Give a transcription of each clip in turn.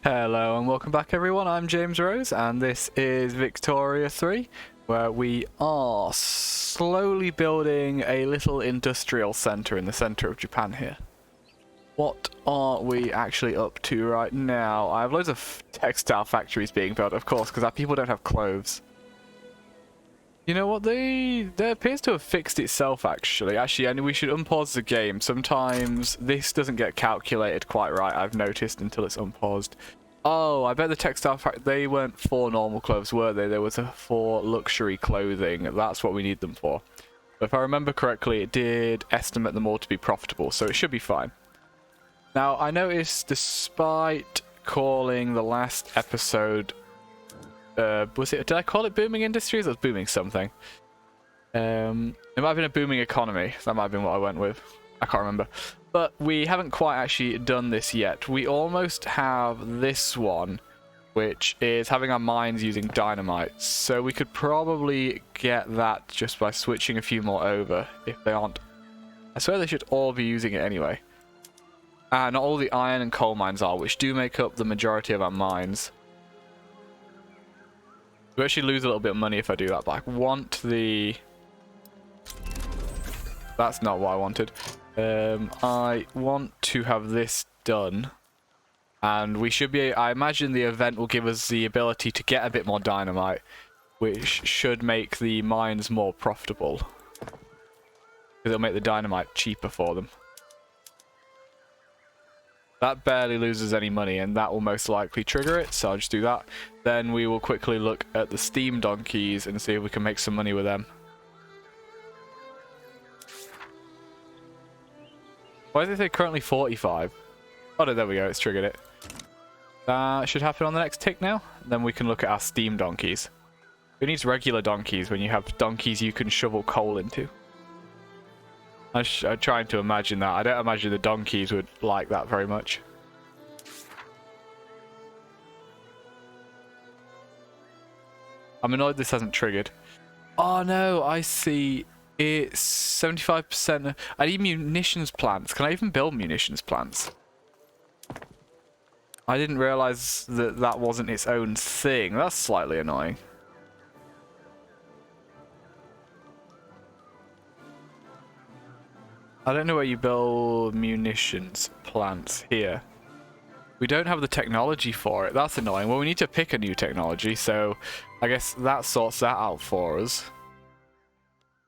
Hello and welcome back everyone, I'm James Rose and this is Victoria 3 where we are slowly building a little industrial centre in the centre of Japan here. What are we actually up to right now? I have loads of textile factories being built, of course, because our people don't have clothes. You know what, they appears to have fixed itself actually, and we should unpause the game. Sometimes this doesn't get calculated quite right, I've noticed, until it's unpaused. Oh, I bet the textile factory, they weren't for normal clothes, were they? There was for luxury clothing, that's what we need them for. But if I remember correctly, it did estimate them all to be profitable, so it should be fine. Now, I noticed despite calling the last episode did I call it booming industries? It was booming something. It might have been a booming economy. That might have been what I went with. I can't remember. But we haven't quite actually done this yet. We almost have this one, which is having our mines using dynamite. So we could probably get that just by switching a few more over, if they aren't. I swear they should all be using it anyway. And not all the iron and coal mines are, which do make up the majority of our mines. We actually lose a little bit of money if I do that, but I want the... That's not what I wanted. I want to have this done. And we should be... I imagine the event will give us the ability to get a bit more dynamite, which should make the mines more profitable. It'll make the dynamite cheaper for them. That barely loses any money, and that will most likely trigger it, so I'll just do that. Then we will quickly look at the steam donkeys and see if we can make some money with them. Why does it say currently 45? Oh no, there we go, it's triggered it. That should happen on the next tick now. Then we can look at our steam donkeys. Who needs regular donkeys when you have donkeys you can shovel coal into? I'm trying to imagine that. I don't imagine the donkeys would like that very much. I'm annoyed this hasn't triggered. Oh no, I see. It's 75%. I need munitions plants. Can I even build munitions plants? I didn't realize that that wasn't its own thing. That's slightly annoying. I don't know where you build munitions plants here. We don't have the technology for it. That's annoying. Well, we need to pick a new technology, so I guess that sorts that out for us.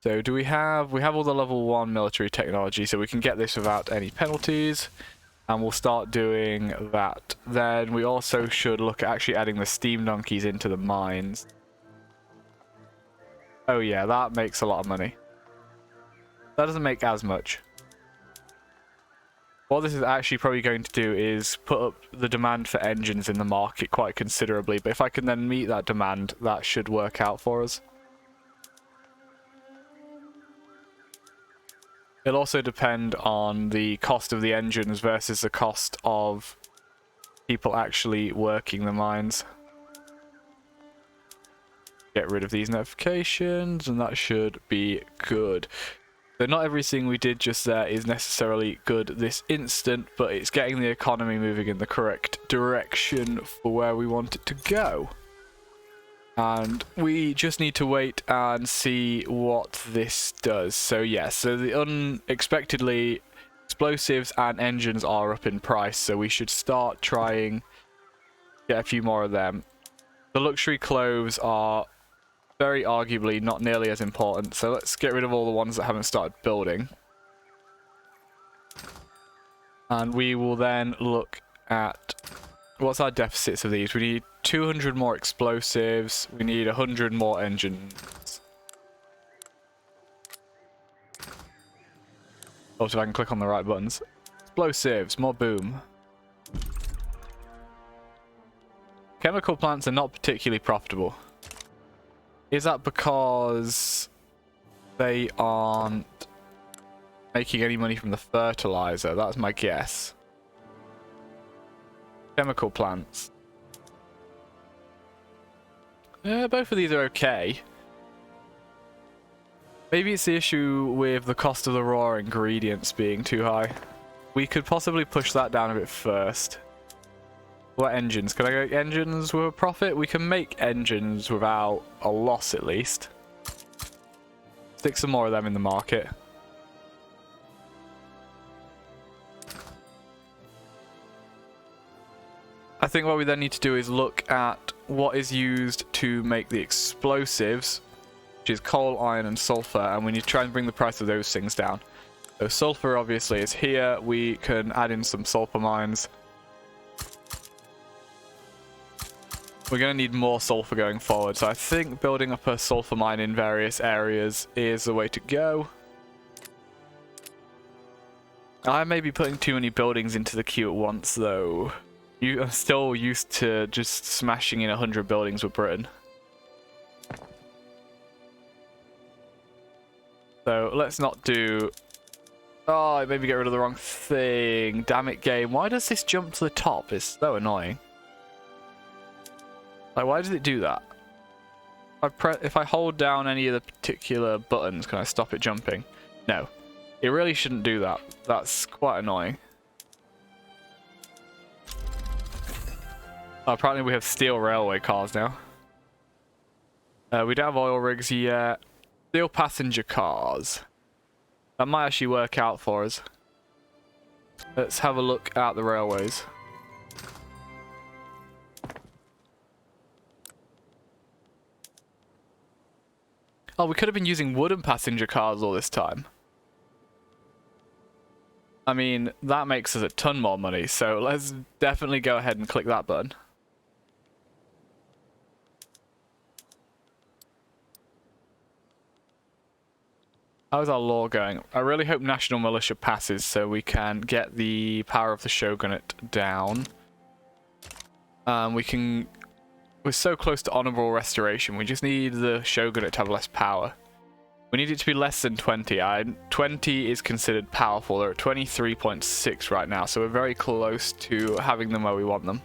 So do we have all the level 1 military technology, so we can get this without any penalties, and we'll start doing that. Then we also should look at actually adding the steam donkeys into the mines. Oh yeah, that makes a lot of money. That doesn't make as much. What this is actually probably going to do is put up the demand for engines in the market quite considerably, but if I can then meet that demand, that should work out for us. It'll also depend on the cost of the engines versus the cost of people actually working the mines. Get rid of these notifications, and that should be good. So not everything we did just there is necessarily good this instant, but it's getting the economy moving in the correct direction for where we want it to go. And we just need to wait and see what this does. So yeah, so the unexpectedly explosives and engines are up in price, so we should start trying to get a few more of them. The luxury clothes are very arguably not nearly as important, so let's get rid of all the ones that haven't started building. And we will then look at what's our deficits of these. We need 200 more explosives, we need 100 more engines. Also, if I can click on the right buttons. Explosives, more boom. Chemical plants are not particularly profitable. Is that because they aren't making any money from the fertilizer? That's my guess. Chemical plants. Both of these are okay. Maybe it's the issue with the cost of the raw ingredients being too high. We could possibly push that down a bit first. What engines? Can I make engines with a profit? We can make engines without a loss at least. Stick some more of them in the market. I think what we then need to do is look at what is used to make the explosives, which is coal, iron, and sulfur, and we need to try and bring the price of those things down. So sulfur obviously is here. We can add in some sulfur mines. We're going to need more sulfur going forward, so I think building up a sulfur mine in various areas is the way to go. I may be putting too many buildings into the queue at once though. I'm still used to just smashing in 100 buildings with Britain. So let's not do... Oh, I maybe get rid of the wrong thing. Damn it, game. Why does this jump to the top? It's so annoying. Like, why does it do that? If I hold down any of the particular buttons, can I stop it jumping? No. It really shouldn't do that. That's quite annoying. Oh, apparently we have steel railway cars now. We don't have oil rigs yet. Steel passenger cars. That might actually work out for us. Let's have a look at the railways. Oh, we could have been using wooden passenger cars all this time. I mean, that makes us a ton more money, so let's definitely go ahead and click that button. How's our law going? I really hope national militia passes so we can get the power of the shogunate down. We're so close to honorable restoration. We just need the shogunate to have less power. We need it to be less than 20. 20 is considered powerful. They're at 23.6 right now, so we're very close to having them where we want them.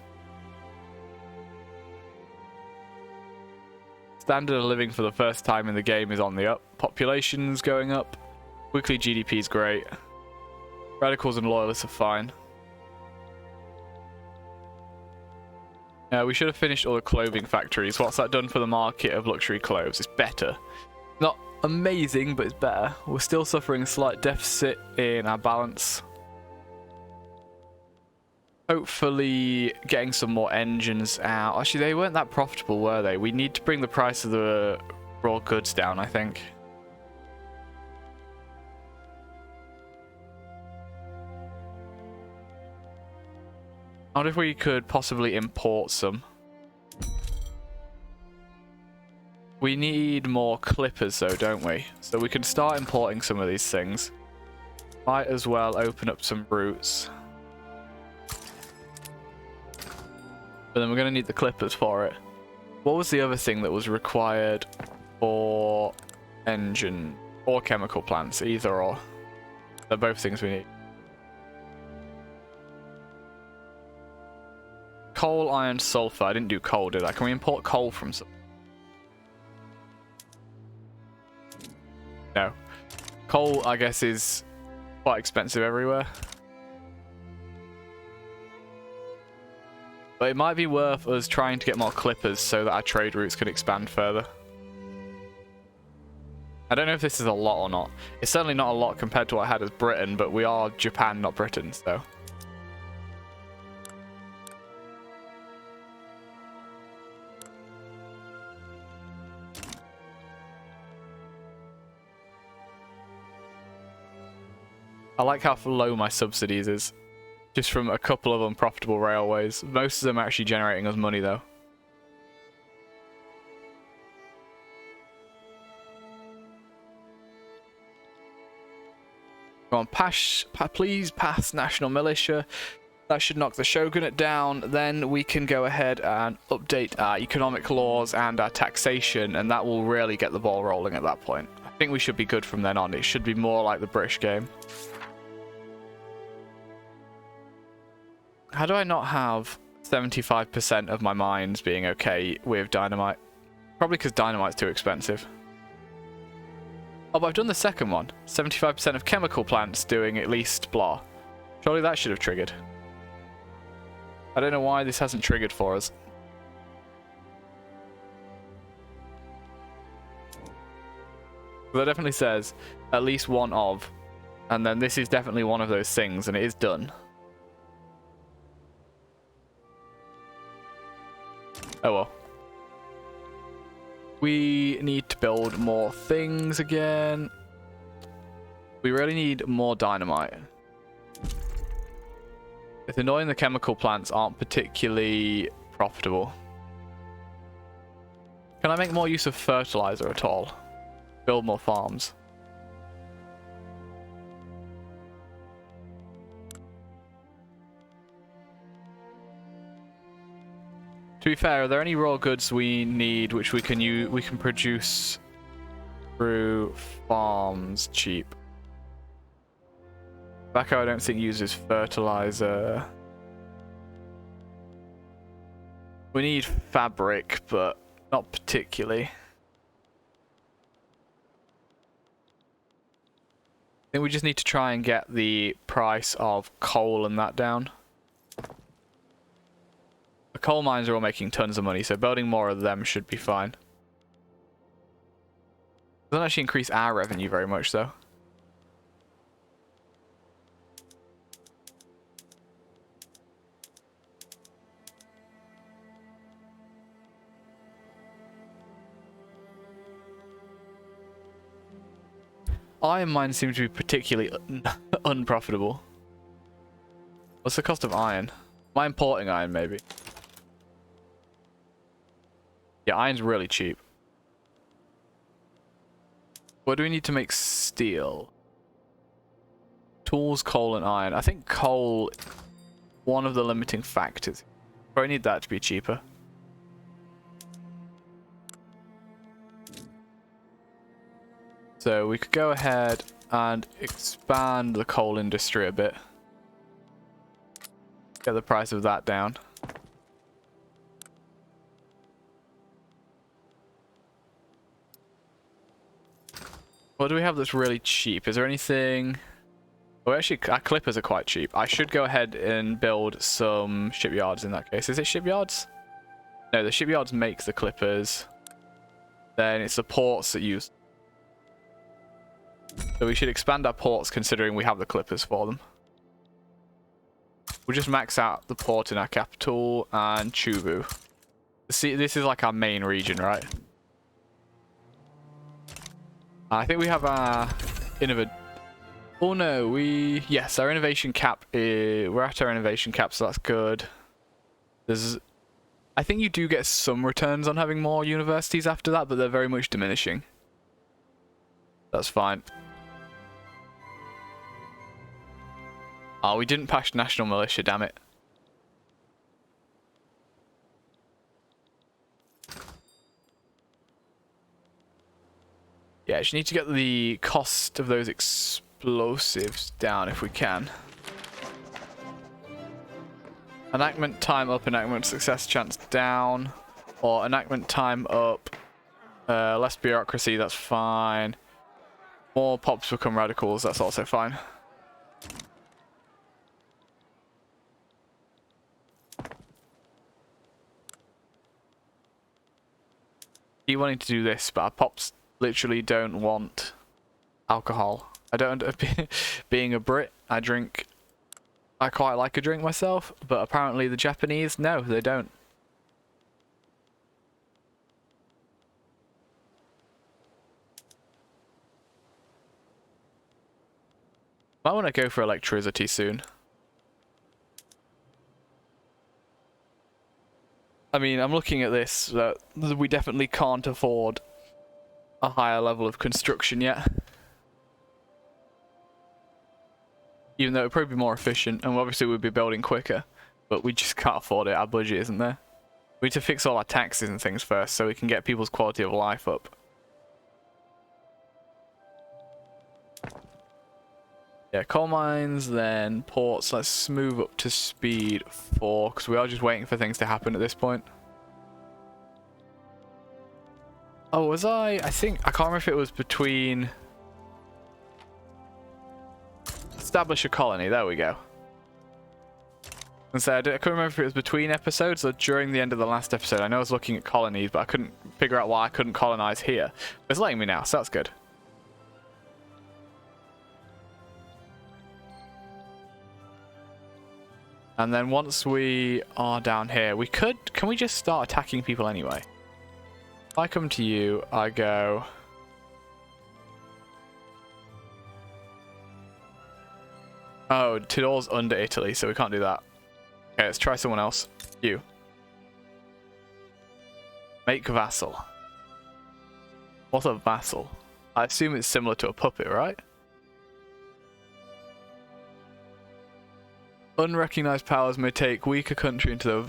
Standard of living for the first time in the game is on the up. Population's going up. Weekly GDP is great. Radicals and loyalists are fine. We should have finished all the clothing factories. What's that done for the market of luxury clothes? It's better. Not amazing, but it's better. We're still suffering a slight deficit in our balance. Hopefully getting some more engines out. Actually, they weren't that profitable, were they? We need to bring the price of the raw goods down, I think. I wonder if we could possibly import some. We need more clippers though, don't we? So we can start importing some of these things. Might as well open up some routes. But then we're going to need the clippers for it. What was the other thing that was required for engine or chemical plants? Either or. They're both things we need. Coal, iron, sulfur. I didn't do coal, did I? Can we import coal from some? No. Coal, I guess, is quite expensive everywhere. But it might be worth us trying to get more clippers so that our trade routes can expand further. I don't know if this is a lot or not. It's certainly not a lot compared to what I had as Britain, but we are Japan, not Britain, so... I like how low my subsidies is. Just from a couple of unprofitable railways. Most of them are actually generating us money though. Come on, please pass national militia. That should knock the shogunate down. Then we can go ahead and update our economic laws and our taxation, and that will really get the ball rolling at that point. I think we should be good from then on. It should be more like the British game. How do I not have 75% of my mines being okay with dynamite? Probably because dynamite's too expensive. Oh, but I've done the second one. 75% of chemical plants doing at least blah. Surely that should have triggered. I don't know why this hasn't triggered for us. That definitely says at least one of, and then this is definitely one of those things, and it is done. Oh well. We need to build more things again. We really need more dynamite. It's annoying the chemical plants aren't particularly profitable. Can I make more use of fertilizer at all? Build more farms. To be fair, are there any raw goods we need which we can produce through farms cheap? Tobacco I don't think uses fertilizer. We need fabric, but not particularly. I think we just need to try and get the price of coal and that down. The coal mines are all making tons of money, so building more of them should be fine. Doesn't actually increase our revenue very much, though. Iron mines seem to be particularly unprofitable. What's the cost of iron? Am I importing iron, maybe? Yeah, iron's really cheap. What do we need to make steel? Tools, coal, and iron. I think coal, one of the limiting factors. Probably need that to be cheaper. So we could go ahead and expand the coal industry a bit. Get the price of that down. What do we have that's really cheap? Is there anything... Oh, actually, our clippers are quite cheap. I should go ahead and build some shipyards in that case. Is it shipyards? No, the shipyards make the clippers. Then it's the ports that use... So we should expand our ports considering we have the clippers for them. We'll just max out the port in our capital and Chubu. See, this is like our main region, right? I think we have our Oh no, yes, our innovation cap we're at our innovation cap, so that's good. I think you do get some returns on having more universities after that, but they're very much diminishing. That's fine. Oh, we didn't pass national militia, damn it. Yeah, I just need to get the cost of those explosives down if we can. Enactment time up, enactment success chance down. Or enactment time up, less bureaucracy, that's fine. More pops become radicals, that's also fine. Keep wanting to do this, but our pops literally don't want alcohol. I don't, being a Brit, I quite like a drink myself, but apparently the Japanese, no, they don't. Might want to go for electricity soon. I mean, I'm looking at this, that we definitely can't afford a higher level of construction yet. Even though it would probably be more efficient, and obviously we'd be building quicker, but we just can't afford it, our budget isn't there. We need to fix all our taxes and things first so we can get people's quality of life up. Yeah, coal mines, then ports. Let's move up to speed 4, because we are just waiting for things to happen at this point. Oh, was I think, I can't remember if it was between... Establish a colony, there we go. And so I couldn't remember if it was between episodes or during the end of the last episode. I know I was looking at colonies, but I couldn't figure out why I couldn't colonize here. But it's letting me now, so that's good. And then once we are down here, can we just start attacking people anyway? If I come to you, I go... Oh, Tidor's under Italy, so we can't do that. Okay, let's try someone else. You. Make vassal. What's a vassal? I assume it's similar to a puppet, right? Unrecognized powers may take weaker country into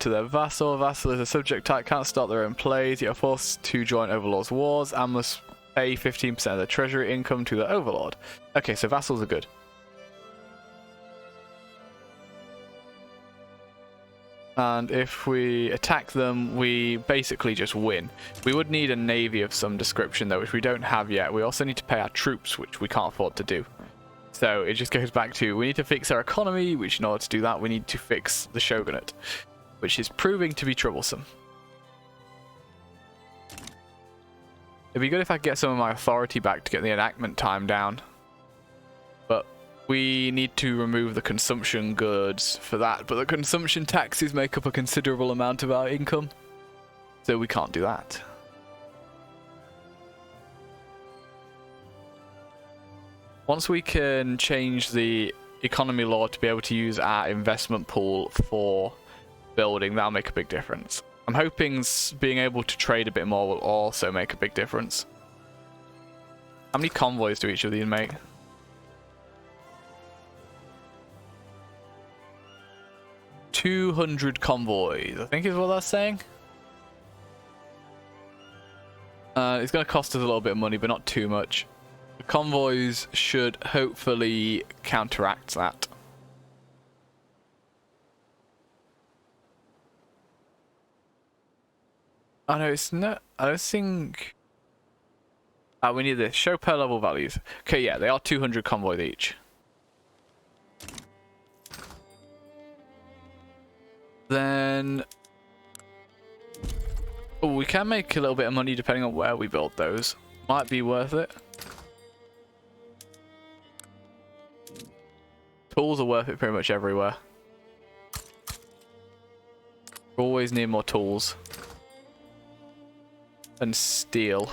their vassal. Vassal is a subject type, can't start their own plays, yet are forced to join overlord's wars and must pay 15% of their treasury income to their overlord. Okay, so vassals are good. And if we attack them, we basically just win. We would need a navy of some description though, which we don't have yet. We also need to pay our troops, which we can't afford to do. So it just goes back to, we need to fix our economy, which in order to do that, we need to fix the Shogunate, which is proving to be troublesome. It'd be good if I could get some of my authority back to get the enactment time down. But we need to remove the consumption goods for that, but the consumption taxes make up a considerable amount of our income, so we can't do that. Once we can change the economy law to be able to use our investment pool for building, that'll make a big difference. I'm hoping being able to trade a bit more will also make a big difference. How many convoys do each of these make? 200 convoys, I think is what that's saying. It's going to cost us a little bit of money, but not too much. The convoys should hopefully counteract that. Oh no, it's not. I don't think. We need this. Show per level values. Okay, yeah, they are 200 convoys each. Then, oh, we can make a little bit of money depending on where we build those. Might be worth it. Tools are worth it pretty much everywhere. Always need more tools. And steel.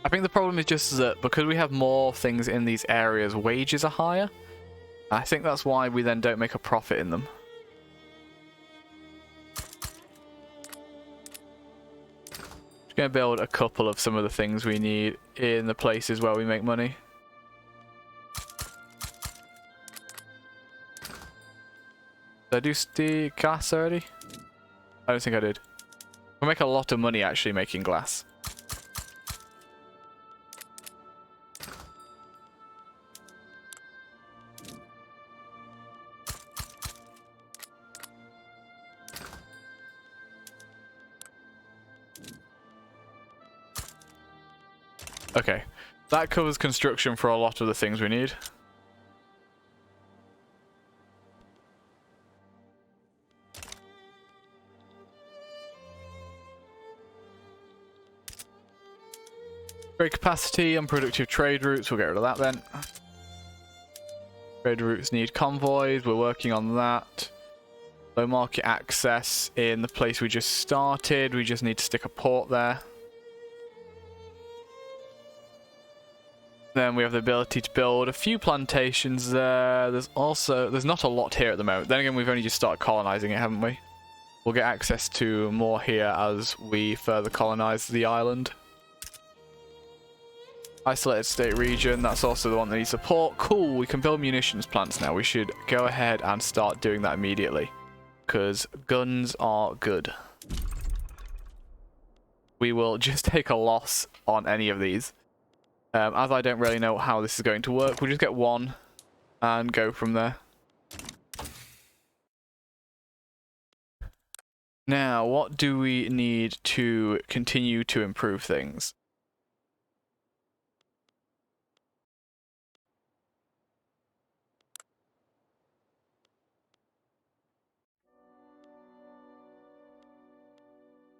I think the problem is just that because we have more things in these areas, wages are higher. I think that's why we then don't make a profit in them. Just going to build a couple of some of the things we need in the places where we make money. Did I do steel glass already? I don't think I did. We make a lot of money actually making glass. Okay, that covers construction for a lot of the things we need. Great capacity, unproductive trade routes, we'll get rid of that then. Trade routes need convoys, we're working on that. Low market access in the place we just started, we just need to stick a port there. Then we have the ability to build a few plantations there. There's not a lot here at the moment. Then again, we've only just started colonizing it, haven't we? We'll get access to more here as we further colonize the island. Isolated state region, that's also the one that needs support. Cool, we can build munitions plants now. We should go ahead and start doing that immediately, because guns are good. We will just take a loss on any of these. As I don't really know how this is going to work, we'll just get one and go from there. Now, what do we need to continue to improve things?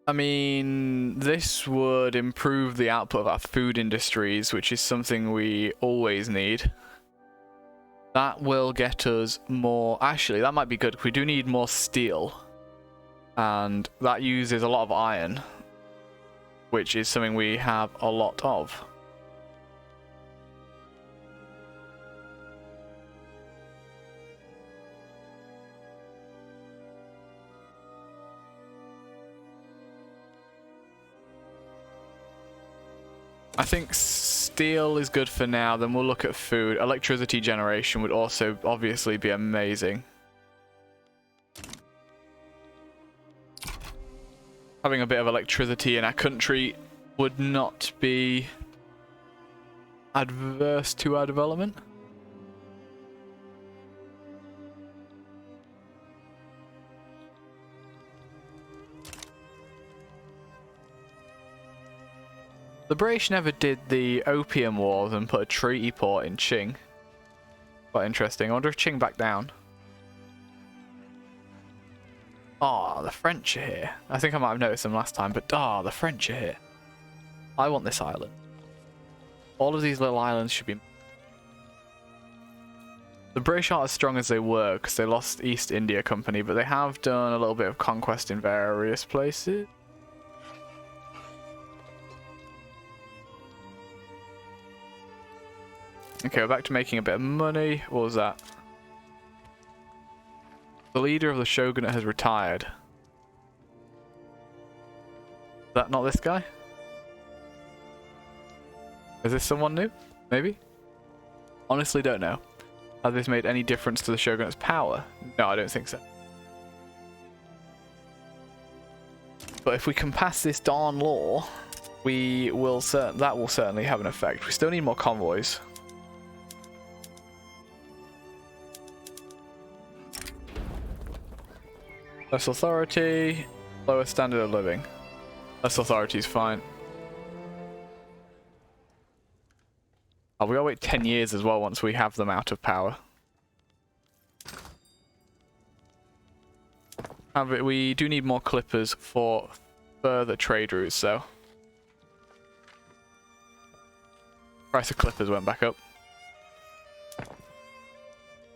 I mean, this would improve the output of our food industries, which is something we always need. That will get us more... Actually, that might be good. We do need more steel. And that uses a lot of iron, which is something we have a lot of. I think steel is good for now, then we'll look at food. Electricity generation would also obviously be amazing. Having a bit of electricity in our country would not be adverse to our development. The British never did the Opium Wars and put a treaty port in Qing. Quite interesting. I wonder if Qing backed down. Ah, the French are here. I think I might have noticed them last time, but the French are here. I want this island. All of these little islands should be... The British aren't as strong as they were because they lost East India Company, but they have done a little bit of conquest in various places. Okay, we're back to making a bit of money. What was that? The leader of the Shogunate has retired. Is that not this guy? Is this someone new? Maybe? Honestly don't know. Has this made any difference to the Shogunate's power? No, I don't think so. But if we can pass this darn law, we will that will certainly have an effect. We still need more convoys. Less authority, lower standard of living. Less authority is fine. Oh, we gotta wait 10 years as well once we have them out of power. However, we do need more clippers for further trade routes, though. Price of clippers went back up.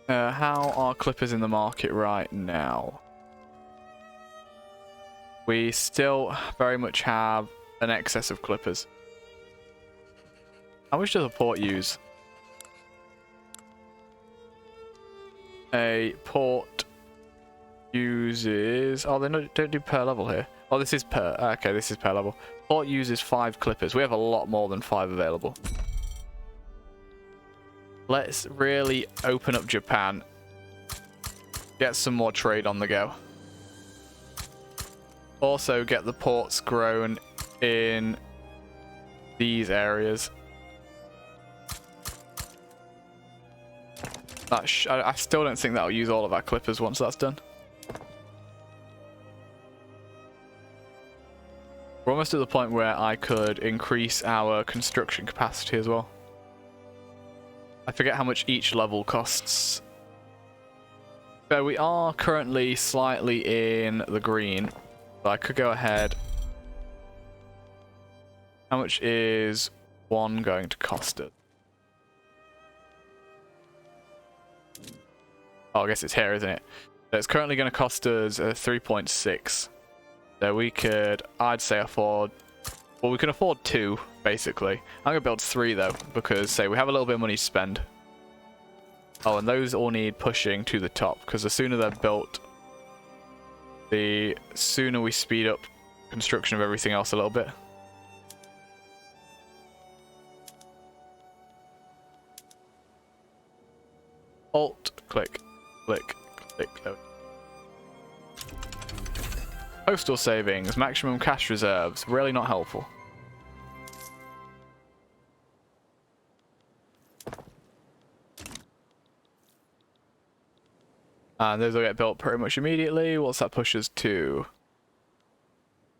How are clippers in the market right now? We still very much have an excess of clippers. How much does a port use? A port uses... Oh, they don't do per level here. Oh, this is per... Okay, this is per level. Port uses 5 clippers. We have a lot more than 5 available. Let's really open up Japan. Get some more trade on the go. Also get the ports grown in these areas. I still don't think that'll use all of our clippers once that's done. We're almost at the point where I could increase our construction capacity as well. I forget how much each level costs. So we are currently slightly in the green. So I could go ahead. How much is one going to cost us? Oh, I guess it's here, isn't it? So it's currently going to cost us 3.6. So we could, I'd say, afford... Well, we can afford 2, basically. I'm going to build 3, though, because, say, we have a little bit of money to spend. Oh, and those all need pushing to the top, because the sooner they're built, the sooner we speed up construction of everything else a little bit. Alt, click, click, click. No. Postal savings, maximum cash reserves, really not helpful. And those will get built pretty much immediately. What's that push us to?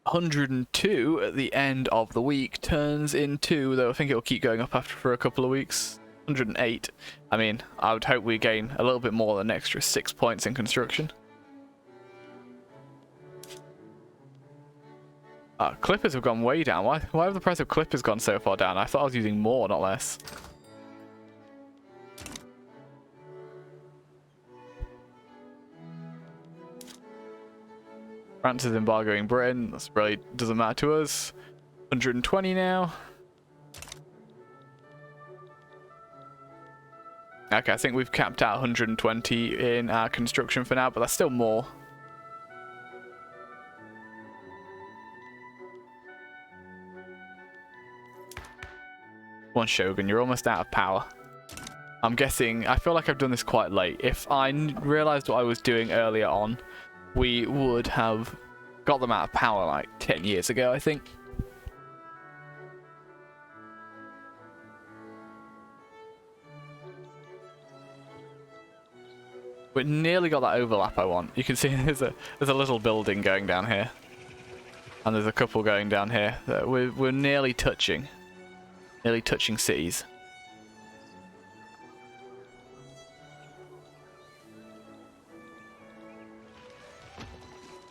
102 at the end of the week turns into, though I think it'll keep going up after for a couple of weeks. 108. I mean, I would hope we gain a little bit more than an extra 6 points in construction. Clippers have gone way down. Why have the price of clippers gone so far down? I thought I was using more, not less. France is embargoing Britain. That really doesn't matter to us. 120 now. Okay, I think we've capped out 120 in our construction for now, but that's still more. Come on, Shogun, you're almost out of power. I'm guessing, I feel like I've done this quite late. If I realised what I was doing earlier on, we would have got them out of power like 10 years ago, I think. We nearly got that overlap I want. You can see there's a little building going down here. And there's a couple going down here. We're nearly touching. Nearly touching cities.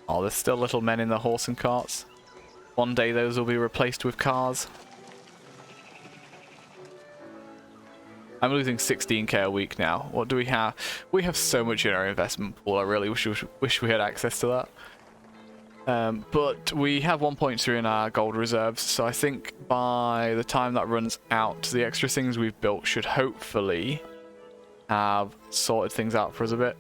Oh, there's still little men in the horse and carts. One day those will be replaced with cars. I'm losing 16k a week now. What do we have? We have so much in our investment pool. I really wish we had access to that. But we have 1.3 in our gold reserves, so I think by the time that runs out, the extra things we've built should hopefully have sorted things out for us a bit.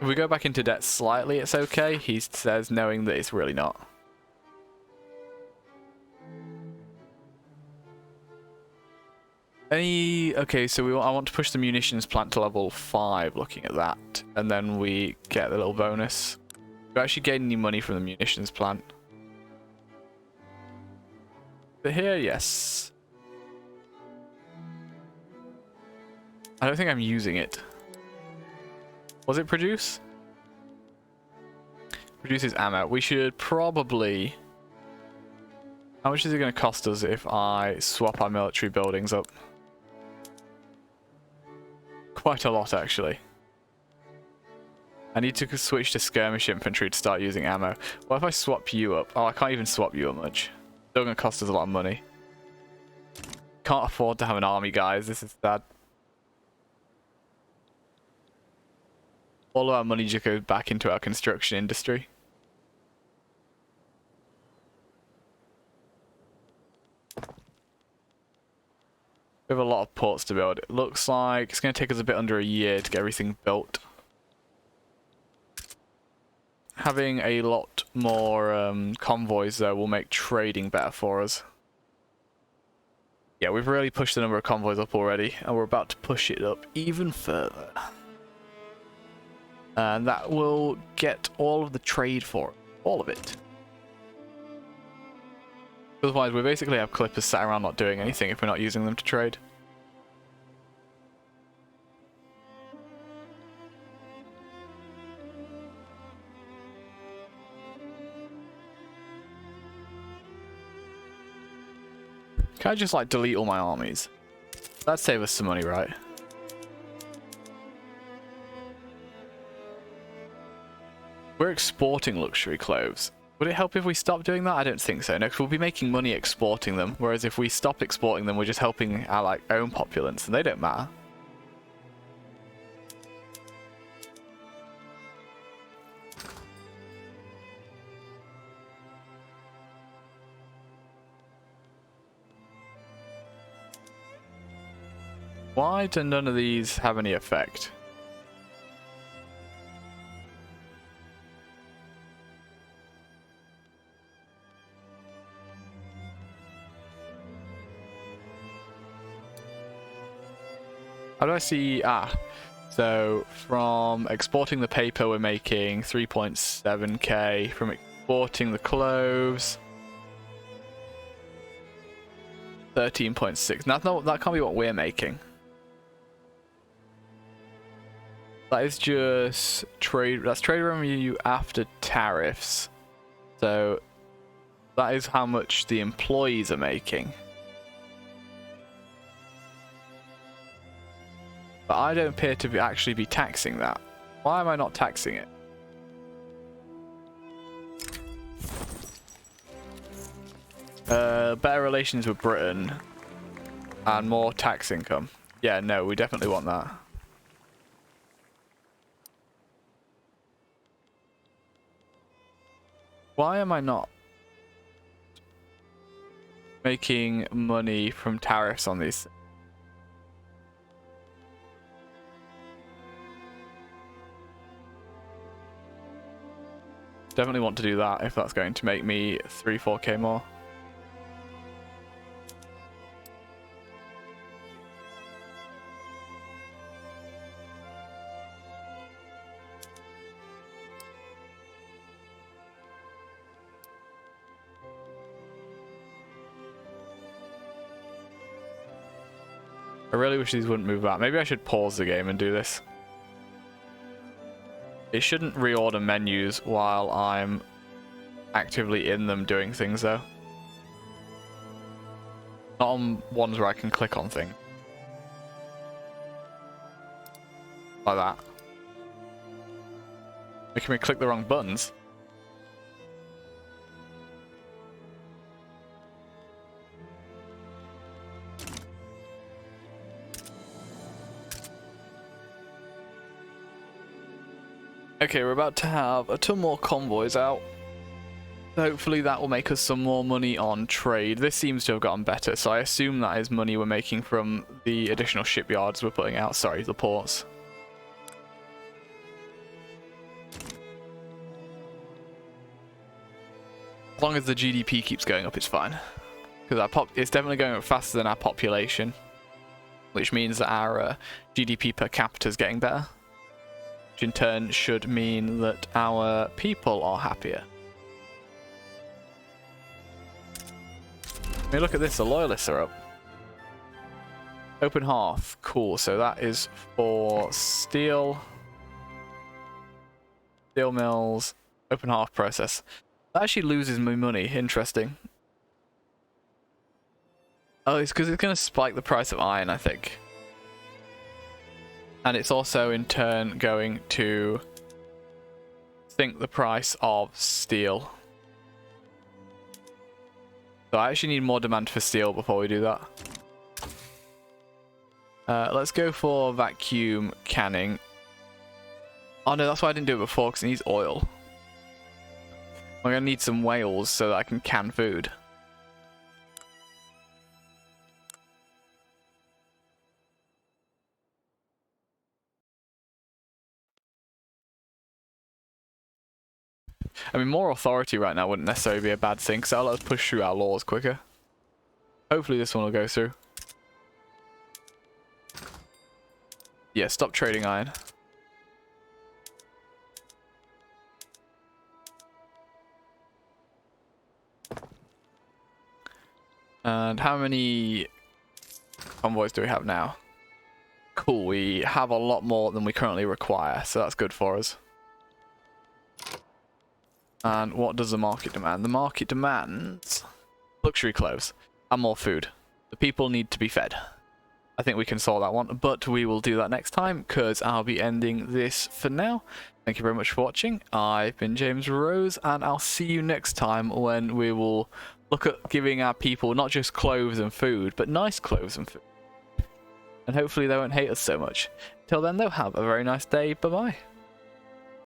If we go back into debt slightly, it's okay, he says, knowing that it's really not. Okay, so I want to push the munitions plant to level 5, looking at that, and then we get the little bonus. Do we actually gain any money from the munitions plant? But here, yes. I don't think I'm using it. Was it produce? Produces ammo. We should probably... How much is it going to cost us if I swap our military buildings up? Quite a lot, actually. I need to switch to skirmish infantry to start using ammo. What if I swap you up? Oh, I can't even swap you up much. Still going to cost us a lot of money. Can't afford to have an army, guys. This is sad. All of our money just goes back into our construction industry. We have a lot of ports to build. It looks like it's going to take us a bit under a year to get everything built. Having a lot more convoys, though, will make trading better for us. Yeah, we've really pushed the number of convoys up already, and we're about to push it up even further. And that will get all of the trade for it. All of it. Otherwise, we basically have clippers sat around not doing anything if we're not using them to trade. Can I just, like, delete all my armies? That'd save us some money, right? We're exporting luxury clothes. Would it help if we stop doing that? I don't think so. No, because we'll be making money exporting them. Whereas if we stop exporting them, we're just helping our, like, own populace, and they don't matter. Why do none of these have any effect? How do I see? So from exporting the paper, we're making 3.7k. From exporting the clothes, 13.6. Now, that can't be what we're making. That is just trade. That's trade revenue after tariffs. So that is how much the employees are making. But I don't appear to actually be taxing that. Why am I not taxing it? Better relations with Britain and more tax income. Yeah, no, we definitely want that. Why am I not making money from tariffs on these? Definitely want to do that if that's going to make me 3-4k more. I really wish these wouldn't move back. Maybe I should pause the game and do this. It shouldn't reorder menus while I'm actively in them doing things though. Not on ones where I can click on things. Like that. Making me click the wrong buttons. Okay, we're about to have a ton more convoys out. Hopefully that will make us some more money on trade. This seems to have gotten better, so I assume that is money we're making from the additional shipyards we're putting out. Sorry, the ports. As long as the GDP keeps going up, it's fine. Because it's definitely going up faster than our population. Which means that our GDP per capita is getting better. Which in turn should mean that our people are happier. I mean, look at this, the loyalists are up. Open hearth, cool, so that is for steel mills, open hearth process. That actually loses me money, interesting. Oh, it's because it's going to spike the price of iron, I think. And it's also in turn going to sink the price of steel. So I actually need more demand for steel before we do that. Let's go for vacuum canning. Oh no, that's why I didn't do it before, because it needs oil. I'm going to need some whales so that I can can food. I mean, more authority right now wouldn't necessarily be a bad thing, because that'll let us push through our laws quicker. Hopefully this one will go through. Yeah, stop trading iron. And how many convoys do we have now? Cool, we have a lot more than we currently require, so that's good for us. And what does the market demand? The market demands luxury clothes and more food. The people need to be fed. I think we can solve that one, but we will do that next time because I'll be ending this for now. Thank you very much for watching. I've been James Rose, and I'll see you next time when we will look at giving our people not just clothes and food, but nice clothes and food. And hopefully they won't hate us so much. Till then though, have a very nice day. Bye-bye.